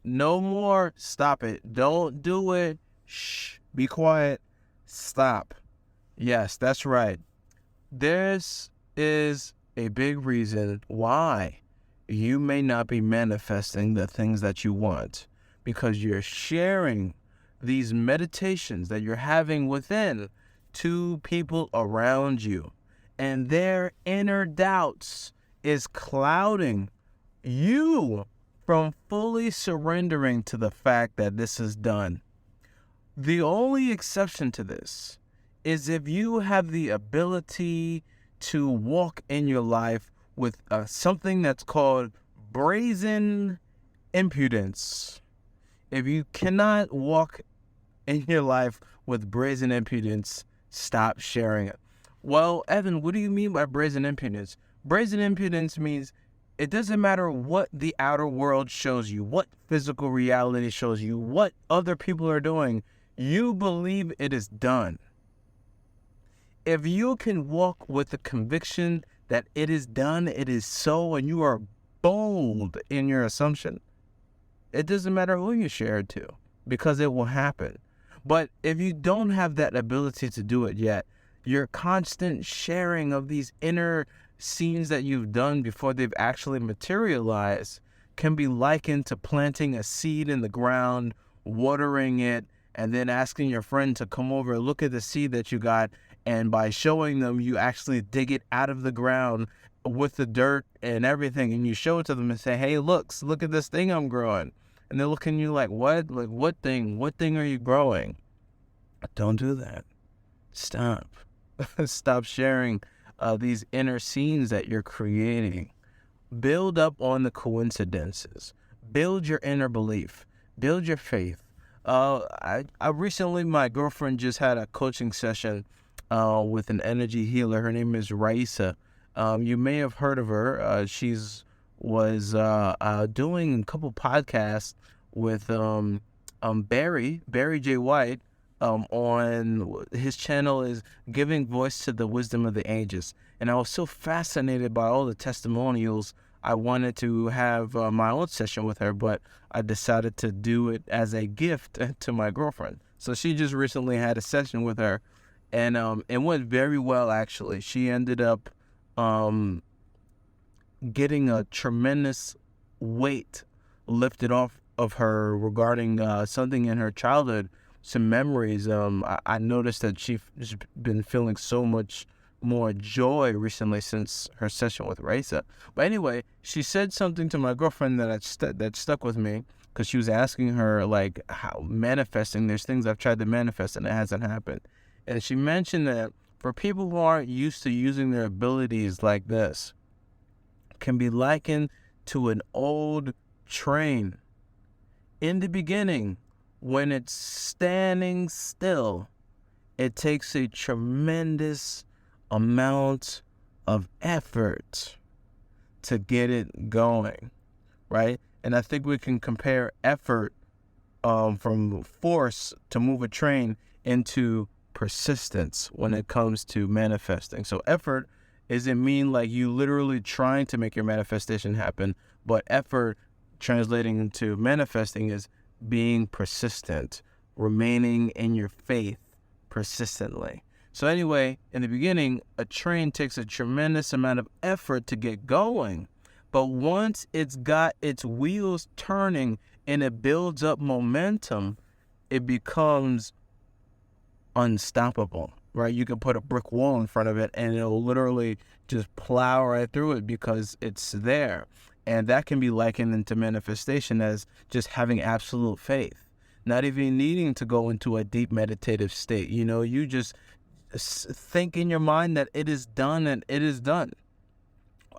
No more. Stop it. Don't do it. Shh. Be quiet. Stop. Yes, that's right. This is a big reason why you may not be manifesting the things that you want, because you're sharing these meditations that you're having within to people around you, and their inner doubts is clouding you from fully surrendering to the fact that this is done. The only exception to this is if you have the ability to walk in your life with something that's called brazen impudence. If you cannot walk in your life with brazen impudence, stop sharing it. Well, Evan, what do you mean by brazen impudence? Brazen impudence means it doesn't matter what the outer world shows you, what physical reality shows you, what other people are doing. You believe it is done. If you can walk with the conviction that it is done, it is so, and you are bold in your assumption, it doesn't matter who you share it to, because it will happen. But if you don't have that ability to do it yet, your constant sharing of these inner scenes that you've done before they've actually materialized can be likened to planting a seed in the ground, watering it, and then asking your friend to come over and look at the seed that you got. And by showing them, you actually dig it out of the ground with the dirt and everything. And you show it to them and say, hey, look at this thing I'm growing. And they're looking at you like, what? Like, what thing? What thing are you growing? Don't do that. Stop. Stop sharing these inner scenes that you're creating. Build up on the coincidences. Build your inner belief. Build your faith. I recently, my girlfriend just had a coaching session with an energy healer. Her name is Raisa. You may have heard of her. Was doing a couple podcasts with Barry J. White on his channel is Giving Voice to the Wisdom of the Ages. And I was so fascinated by all the testimonials. I wanted to have my own session with her, but I decided to do it as a gift to my girlfriend. So she just recently had a session with her, and it went very well, actually. She ended up getting a tremendous weight lifted off of her regarding something in her childhood, some memories. I noticed that she's been feeling so much more joy recently since her session with Raisa. But anyway, she said something to my girlfriend that stuck with me, because she was asking her, like, how manifesting, there's things I've tried to manifest and it hasn't happened. And she mentioned that for people who aren't used to using their abilities like this, can be likened to an old train. In the beginning, when it's standing still, it takes a tremendous amount of effort to get it going, right? And I think we can compare effort from force to move a train into persistence when it comes to manifesting. So effort isn't mean like you literally trying to make your manifestation happen, but effort translating into manifesting is being persistent, remaining in your faith persistently. So anyway, in the beginning, a train takes a tremendous amount of effort to get going. But once it's got its wheels turning and it builds up momentum, it becomes unstoppable, right? You can put a brick wall in front of it and it'll literally just plow right through it because it's there. And that can be likened into manifestation as just having absolute faith, not even needing to go into a deep meditative state. You just think in your mind that it is done, and it is done.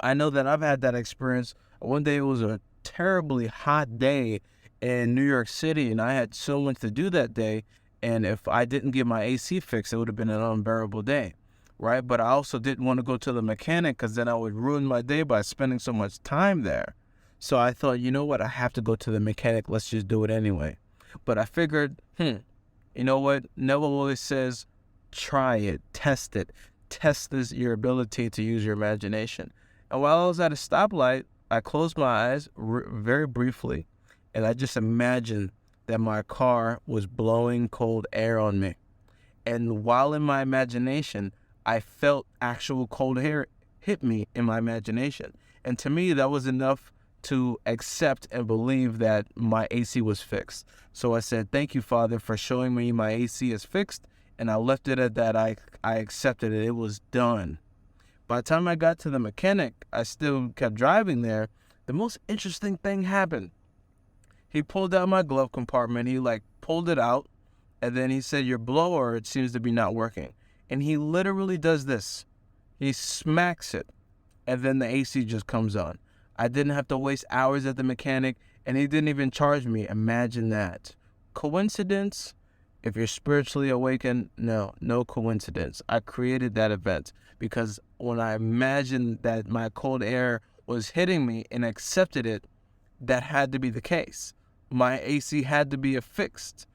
I know that I've had that experience. One day it was a terribly hot day in New York City, and I had so much to do that day. And if I didn't get my AC fixed, it would have been an unbearable day, right? But I also didn't want to go to the mechanic because then I would ruin my day by spending so much time there. So I thought, you know what? I have to go to the mechanic. Let's just do it anyway. But I figured, you know what? Neville always says, try it, test your ability to use your imagination. And while I was at a stoplight, I closed my eyes very briefly, and I just imagined that my car was blowing cold air on me. And while in my imagination, I felt actual cold air hit me in my imagination. And to me, that was enough to accept and believe that my AC was fixed. So I said, thank you, Father, for showing me my AC is fixed. And I left it at that. I accepted it. It was done. By the time I got to the mechanic, I still kept driving there. The most interesting thing happened. He pulled out my glove compartment. He pulled it out. And then he said, your blower, it seems to be not working. And he literally does this. He smacks it. And then the AC just comes on. I didn't have to waste hours at the mechanic. And he didn't even charge me. Imagine that. Coincidence? If you're spiritually awakened, no coincidence. I created that event because when I imagined that my cold air was hitting me and accepted it, that had to be the case. My AC had to be fixed.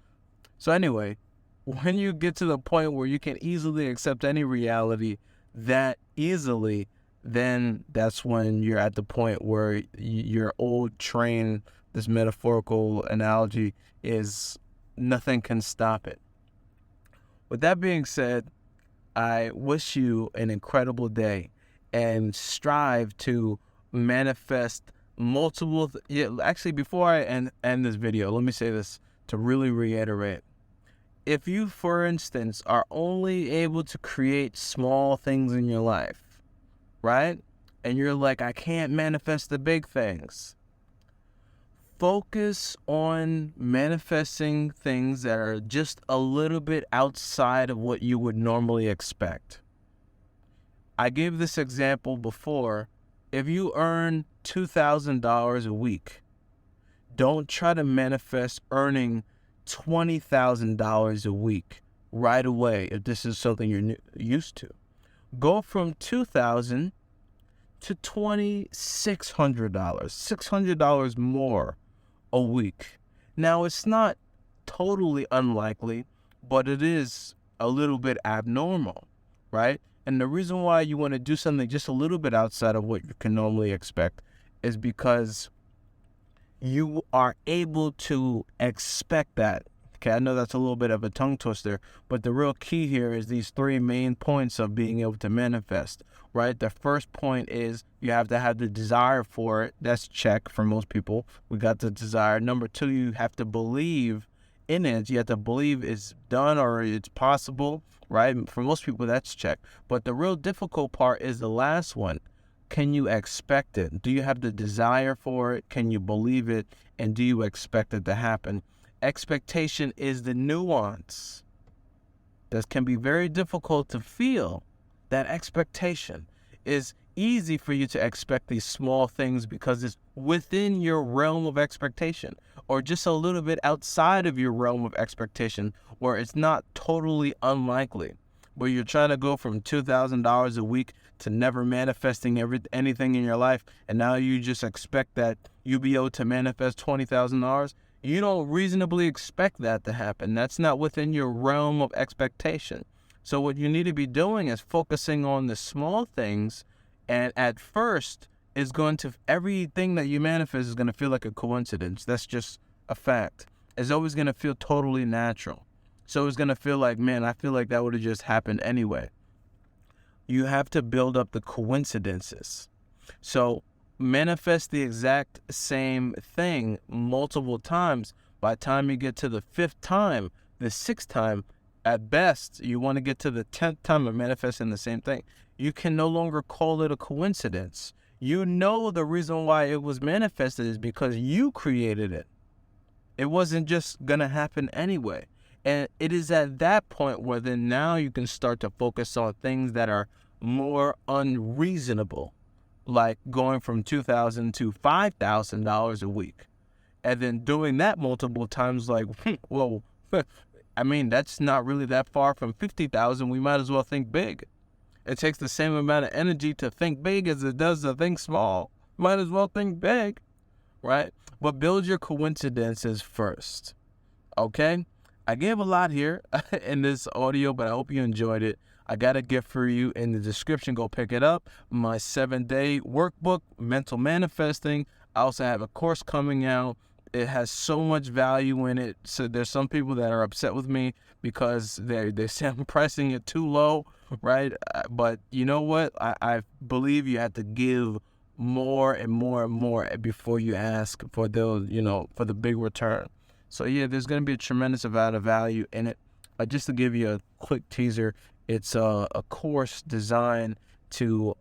So anyway, when you get to the point where you can easily accept any reality that easily, then that's when you're at the point where your old train, this metaphorical analogy, is nothing can stop it. With that being said, I wish you an incredible day and strive to manifest multiple. Actually, before I end this video, let me say this to really reiterate. If you, for instance, are only able to create small things in your life, right? And you're like, I can't manifest the big things. Focus on manifesting things that are just a little bit outside of what you would normally expect. I gave this example before. If you earn $2,000 a week, don't try to manifest earning $20,000 a week right away if this is something you're used to. Go from $2,000 to $2,600, $600 more a week. Now, it's not totally unlikely, but it is a little bit abnormal, right? And the reason why you want to do something just a little bit outside of what you can normally expect is because you are able to expect that. Okay, I know that's a little bit of a tongue twister, but the real key here is these three main points of being able to manifest, right? The first point is you have to have the desire for it. That's check for most people. We got the desire. Number two, you have to believe in it. You have to believe it's done or it's possible, right? For most people, that's check. But the real difficult part is the last one. Can you expect it? Do you have the desire for it? Can you believe it? And do you expect it to happen? Expectation is the nuance that can be very difficult to feel. That expectation is easy for you to expect these small things because it's within your realm of expectation, or just a little bit outside of your realm of expectation where it's not totally unlikely. Where you're trying to go from $2,000 a week to never manifesting anything in your life, and now you just expect that you'll be able to manifest $20,000. You don't reasonably expect that to happen. That's not within your realm of expectation. So what you need to be doing is focusing on the small things, and at first, everything that you manifest is going to feel like a coincidence. That's just a fact. It's always going to feel totally natural. So it's going to feel like, man, I feel like that would have just happened anyway. You have to build up the coincidences. So manifest the exact same thing multiple times. By the time you get to the 5th time, the 6th time, at best, you want to get to the 10th time of manifesting the same thing. You can no longer call it a coincidence. You know the reason why it was manifested is because you created it. It wasn't just going to happen anyway. And it is at that point where then now you can start to focus on things that are more unreasonable, like going from $2,000 to $5,000 a week. And then doing that multiple times, like, whoa, I mean, that's not really that far from 50,000. We might as well think big. It takes the same amount of energy to think big as it does to think small. Might as well think big, right? But build your coincidences first, okay? I gave a lot here in this audio, but I hope you enjoyed it. I got a gift for you in the description. Go pick it up. My 7-day workbook, Mental Manifesting. I also have a course coming out it has so much value in it. So there's some people that are upset with me because they say I'm pricing it too low, right? But you know what? I believe you have to give more and more and more before you ask for those, for the big return. So yeah, there's going to be a tremendous amount of value in it. Just to give you a quick teaser, it's a course designed to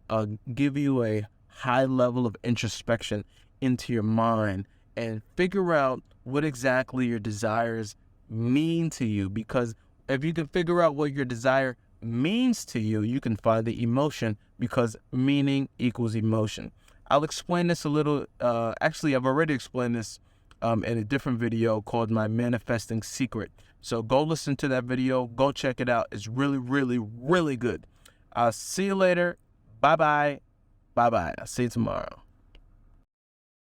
give you a high level of introspection into your mind and figure out what exactly your desires mean to you. Because if you can figure out what your desire means to you, you can find the emotion, because meaning equals emotion. I'll explain this a little. Actually, I've already explained this in a different video called My Manifesting Secret. So go listen to that video. Go check it out. It's really, really, really good. I'll see you later. Bye-bye. Bye-bye. I'll see you tomorrow.